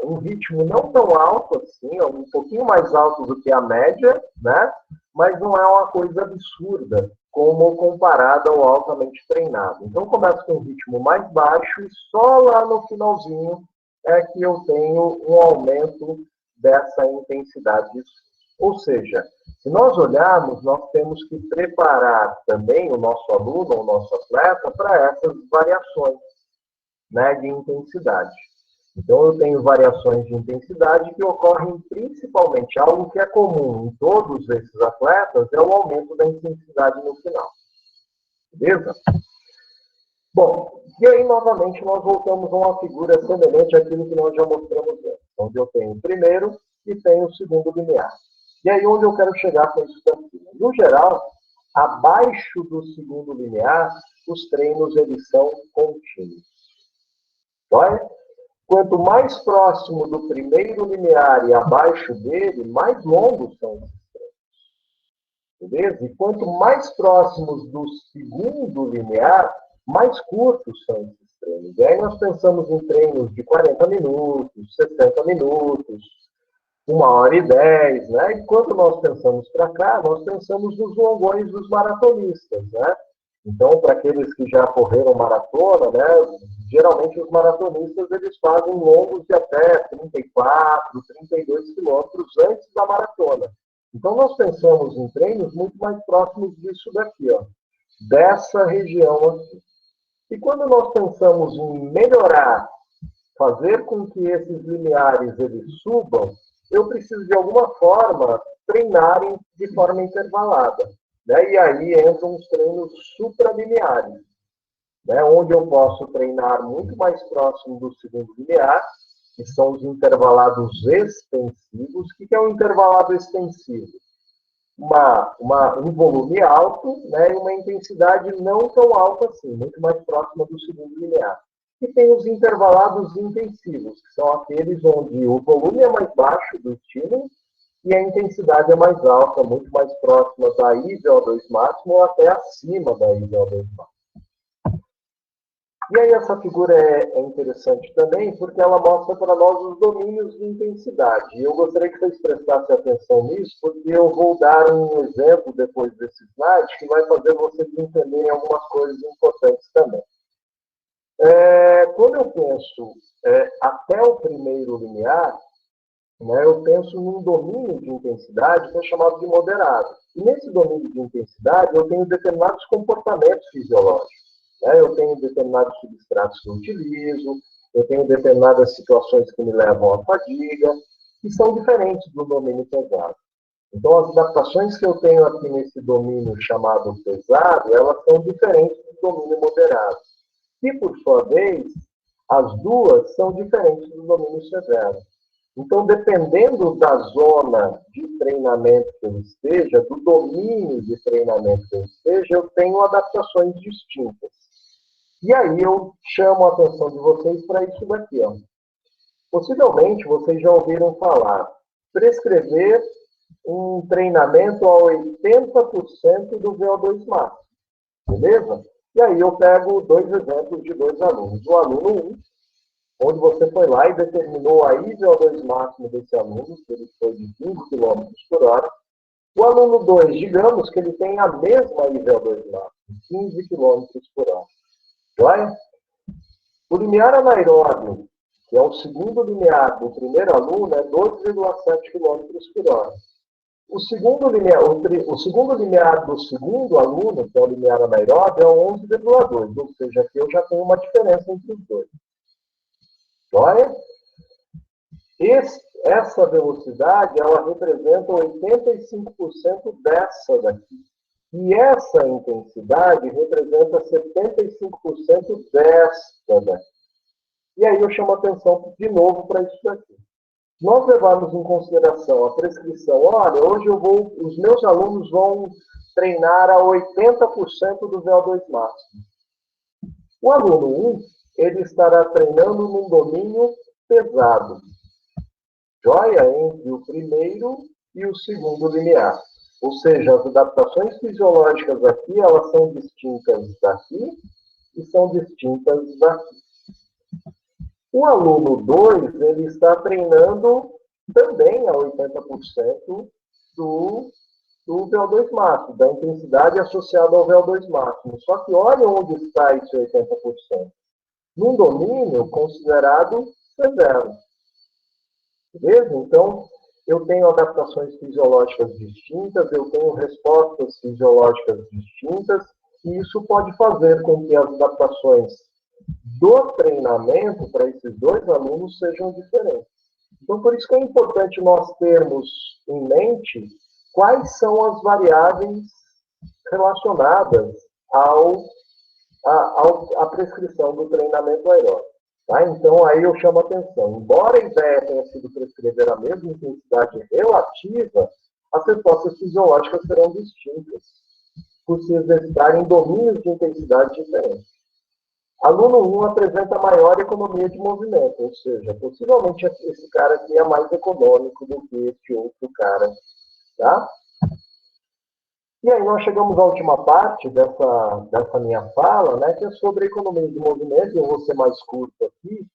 um ritmo não tão alto assim, um pouquinho mais alto do que a média, né? Mas não é uma coisa absurda, como comparado ao altamente treinado. Então, começo com um ritmo mais baixo e só lá no finalzinho é que eu tenho um aumento dessa intensidade. Ou seja, se nós olharmos, nós temos que preparar também o nosso aluno, o nosso atleta, para essas variações, né, de intensidade. Então, eu tenho variações de intensidade que ocorrem principalmente, algo que é comum em todos esses atletas, é o aumento da intensidade no final. Beleza? Bom, e aí, novamente, nós voltamos a uma figura semelhante àquilo que nós já mostramos antes, onde eu tenho o primeiro e tenho o segundo limiar. E aí, onde eu quero chegar com isso daqui? No geral, abaixo do segundo limiar, os treinos, eles são contínuos. Olha? Quanto mais próximo do primeiro limiar e abaixo dele, mais longos são esses treinos. Beleza? E quanto mais próximos do segundo limiar, mais curtos são esses treinos. E aí nós pensamos em treinos de 40 minutos, 60 minutos, 1h10, né? E quando nós pensamos para cá, nós pensamos nos longões dos maratonistas, né? Então, para aqueles que já correram maratona, né, geralmente os maratonistas eles fazem longos de até 34, 32 quilômetros antes da maratona. Então, nós pensamos em treinos muito mais próximos disso daqui, ó, dessa região aqui. E quando nós pensamos em melhorar, fazer com que esses limiares eles subam, eu preciso de alguma forma treinarem de forma intervalada. Né? E aí entram os treinos supralineares, né? Onde eu posso treinar muito mais próximo do segundo limiar, que são os intervalados extensivos. O que é um intervalado extensivo? um volume alto, né, e uma intensidade não tão alta assim, muito mais próxima do segundo limiar. E tem os intervalados intensivos, que são aqueles onde o volume é mais baixo do estímulo e a intensidade é mais alta, muito mais próxima da IVO2 máximo ou até acima da IVO2 máximo. E aí essa figura é interessante também porque ela mostra para nós os domínios de intensidade. E eu gostaria que vocês prestassem atenção nisso, porque eu vou dar um exemplo depois desse slide que vai fazer vocês entenderem algumas coisas importantes também. Quando eu penso até o primeiro limiar, né, eu penso num domínio de intensidade que é chamado de moderado. E nesse domínio de intensidade eu tenho determinados comportamentos fisiológicos. Eu tenho determinados substratos que eu utilizo, eu tenho determinadas situações que me levam à fadiga, que são diferentes do domínio pesado. Então, as adaptações que eu tenho aqui nesse domínio chamado pesado, elas são diferentes do domínio moderado. E, por sua vez, as duas são diferentes do domínio severo. Então, dependendo da zona de treinamento que eu esteja, do domínio de treinamento que eu esteja, eu tenho adaptações distintas. E aí eu chamo a atenção de vocês para isso daqui. Ó. Possivelmente vocês já ouviram falar prescrever um treinamento a 80% do VO2 máximo. Beleza? E aí eu pego dois exemplos de dois alunos. O aluno 1, onde você foi lá e determinou a IVO2 máximo desse aluno, que ele foi de 15 km por hora. O aluno 2, digamos que ele tem a mesma IVO2 máximo, 15 km por hora. Joia? O limiar anaeróbio, que é o segundo limiar do primeiro aluno, é 12,7 km por hora. O segundo limiar do segundo aluno, que é o limiar anaeróbio, é 11,2, ou seja, aqui eu já tenho uma diferença entre os dois. Joia? Essa velocidade, ela representa 85% dessa daqui. E essa intensidade representa 75% desta daqui. E aí eu chamo a atenção de novo para isso daqui. Nós levarmos em consideração a prescrição, olha, hoje os meus alunos vão treinar a 80% do VO2 máximo. O aluno 1, ele estará treinando num domínio pesado. Joia entre o primeiro e o segundo limiar. Ou seja, as adaptações fisiológicas aqui, elas são distintas daqui e são distintas daqui. O aluno 2, ele está treinando também a 80% do VO2 máximo, da intensidade associada ao VO2 máximo. Só que olha onde está esse 80%. Num domínio considerado severo. Beleza? Então, eu tenho adaptações fisiológicas distintas, eu tenho respostas fisiológicas distintas, e isso pode fazer com que as adaptações do treinamento para esses dois alunos sejam diferentes. Então, por isso que é importante nós termos em mente quais são as variáveis relacionadas à prescrição do treinamento aeróbico. Tá? Então, aí eu chamo a atenção. Embora a ideia tenha sido prescrever a mesma intensidade relativa, as respostas fisiológicas serão distintas, por se exercitarem em domínios de intensidade diferentes. Aluno 1 apresenta maior economia de movimento, ou seja, possivelmente esse cara aqui é mais econômico do que esse outro cara. Tá? E aí nós chegamos à última parte dessa minha fala, né, que é sobre economia de movimento, eu vou ser mais curto aqui.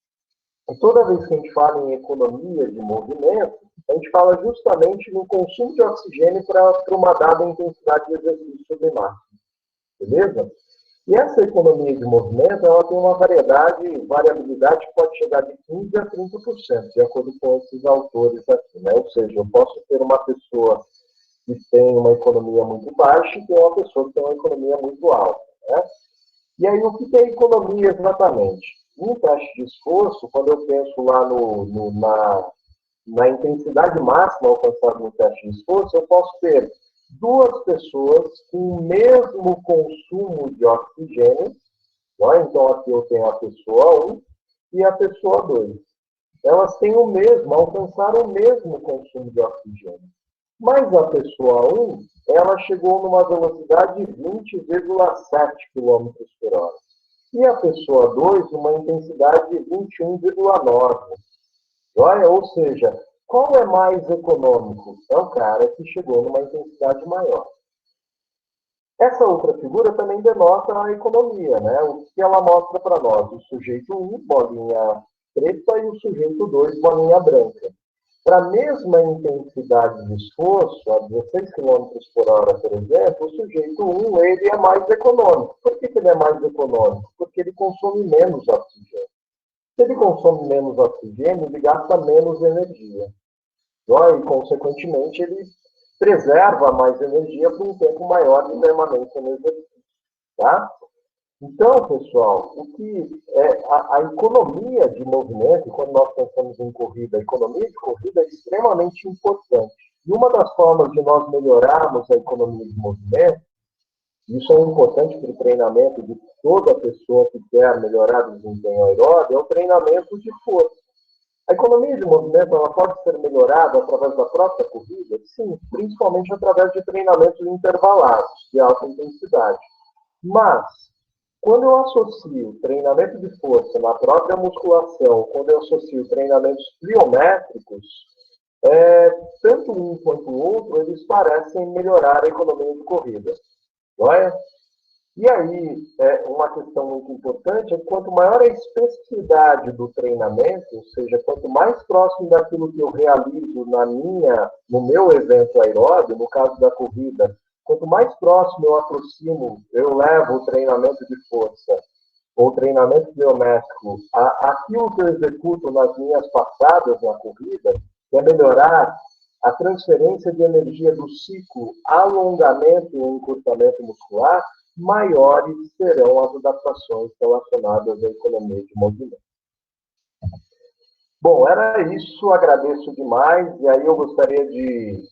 E toda vez que a gente fala em economia de movimento, a gente fala justamente no consumo de oxigênio para uma dada intensidade de exercício sobre máximo. Beleza? E essa economia de movimento, ela tem uma variabilidade que pode chegar de 15% a 30%, de acordo com esses autores aqui, né? Ou seja, eu posso ter uma pessoa que tem uma economia muito baixa e tem uma pessoa que tem uma economia muito alta, né? E aí, o que é economia exatamente? No teste de esforço, quando eu penso lá na intensidade máxima alcançada no teste de esforço, eu posso ter duas pessoas com o mesmo consumo de oxigênio, né? Então aqui eu tenho a pessoa 1 e a pessoa 2. Elas têm alcançaram o mesmo consumo de oxigênio. Mas a pessoa 1, ela chegou numa velocidade de 20,7 km por hora. E a pessoa 2, numa intensidade de 21,9. Olha, ou seja, qual é mais econômico? É o cara que chegou numa intensidade maior. Essa outra figura também denota a economia, né? O que ela mostra para nós? O sujeito 1, bolinha preta, e o sujeito 2, bolinha branca. Para a mesma intensidade de esforço, a 16 km por hora, por exemplo, o sujeito 1, ele é mais econômico. Por que ele é mais econômico? Porque ele consome menos oxigênio. Se ele consome menos oxigênio, ele gasta menos energia. E, consequentemente, ele preserva mais energia por um tempo maior de permanência no exercício. Tá? Então, pessoal, o que é a economia de movimento, quando nós pensamos em corrida, a economia de corrida é extremamente importante. E uma das formas de nós melhorarmos a economia de movimento, isso é importante para o treinamento de toda pessoa que quer melhorar o desempenho aeróbio, é o treinamento de força. A economia de movimento ela pode ser melhorada através da própria corrida? Sim, principalmente através de treinamentos intervalados, de alta intensidade. Mas, quando eu associo treinamento de força na própria musculação, quando eu associo treinamentos pliométricos, tanto um quanto o outro, eles parecem melhorar a economia de corrida. Não é? E aí, uma questão muito importante é que quanto maior a especificidade do treinamento, ou seja, quanto mais próximo daquilo que eu realizo no meu evento aeróbio, no caso da corrida, quanto mais próximo eu aproximo, eu levo o treinamento de força ou treinamento biométrico aquilo que eu executo nas minhas passadas na corrida, que é melhorar a transferência de energia do ciclo, alongamento e encurtamento muscular, maiores serão as adaptações relacionadas à economia de movimento. Bom, era isso, agradeço demais, e aí eu gostaria de,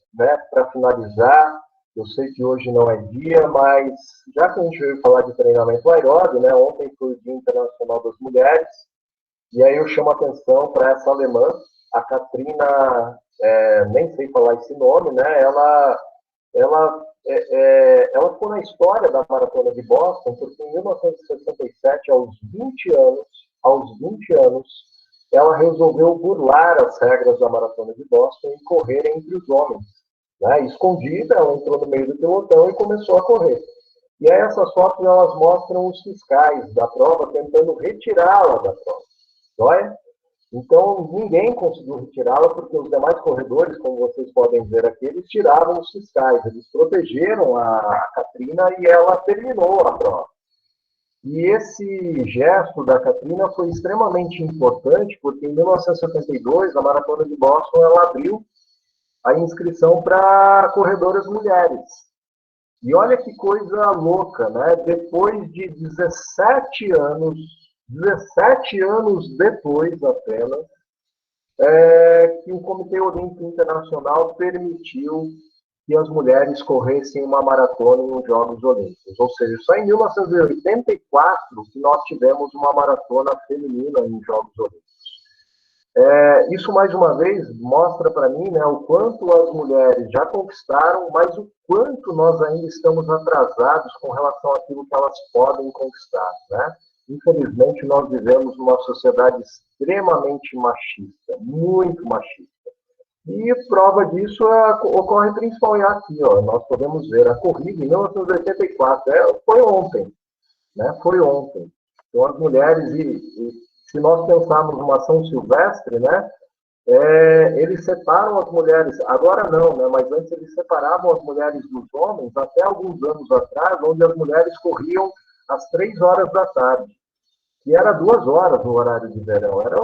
para finalizar, eu sei que hoje não é dia, mas já que a gente veio falar de treinamento aeróbio, ontem foi o Dia Internacional das Mulheres, e aí eu chamo a atenção para essa alemã, a Katrina, nem sei falar esse nome, ela ficou na história da Maratona de Boston, porque em 1967, aos 20 anos, ela resolveu burlar as regras da Maratona de Boston e correr entre os homens. Escondida, ela entrou no meio do pelotão e começou a correr. E aí essas fotos elas mostram os fiscais da prova tentando retirá-la da prova. Não é? Então, ninguém conseguiu retirá-la, porque os demais corredores, como vocês podem ver aqui, eles tiraram os fiscais, eles protegeram a Katrina e ela terminou a prova. E esse gesto da Katrina foi extremamente importante, porque em 1972, a Maratona de Boston, ela abriu a inscrição para corredoras mulheres. E olha que coisa louca, Depois de 17 anos depois apenas, que o Comitê Olímpico Internacional permitiu que as mulheres corressem uma maratona nos Jogos Olímpicos. Ou seja, só em 1984 que nós tivemos uma maratona feminina em Jogos Olímpicos. Isso, mais uma vez, mostra para mim o quanto as mulheres já conquistaram, mas o quanto nós ainda estamos atrasados com relação àquilo que elas podem conquistar, Infelizmente, nós vivemos uma sociedade extremamente machista, muito machista. E prova disso ocorre principalmente aqui, nós podemos ver a corrida em 1984, foi ontem, Foi ontem. Então, as mulheres, se nós pensarmos numa São Silvestre, eles separam as mulheres, agora não, mas antes eles separavam as mulheres dos homens, até alguns anos atrás, onde as mulheres corriam às 3 horas da tarde, que era 2 horas no horário de verão, era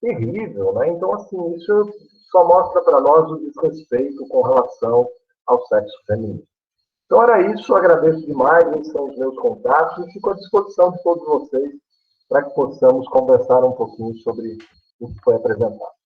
terrível, Então, assim, isso só mostra para nós o desrespeito com relação ao sexo feminino. Então, era isso, agradeço demais, esses são os meus contatos, e fico à disposição de todos vocês para que possamos conversar um pouquinho sobre o que foi apresentado.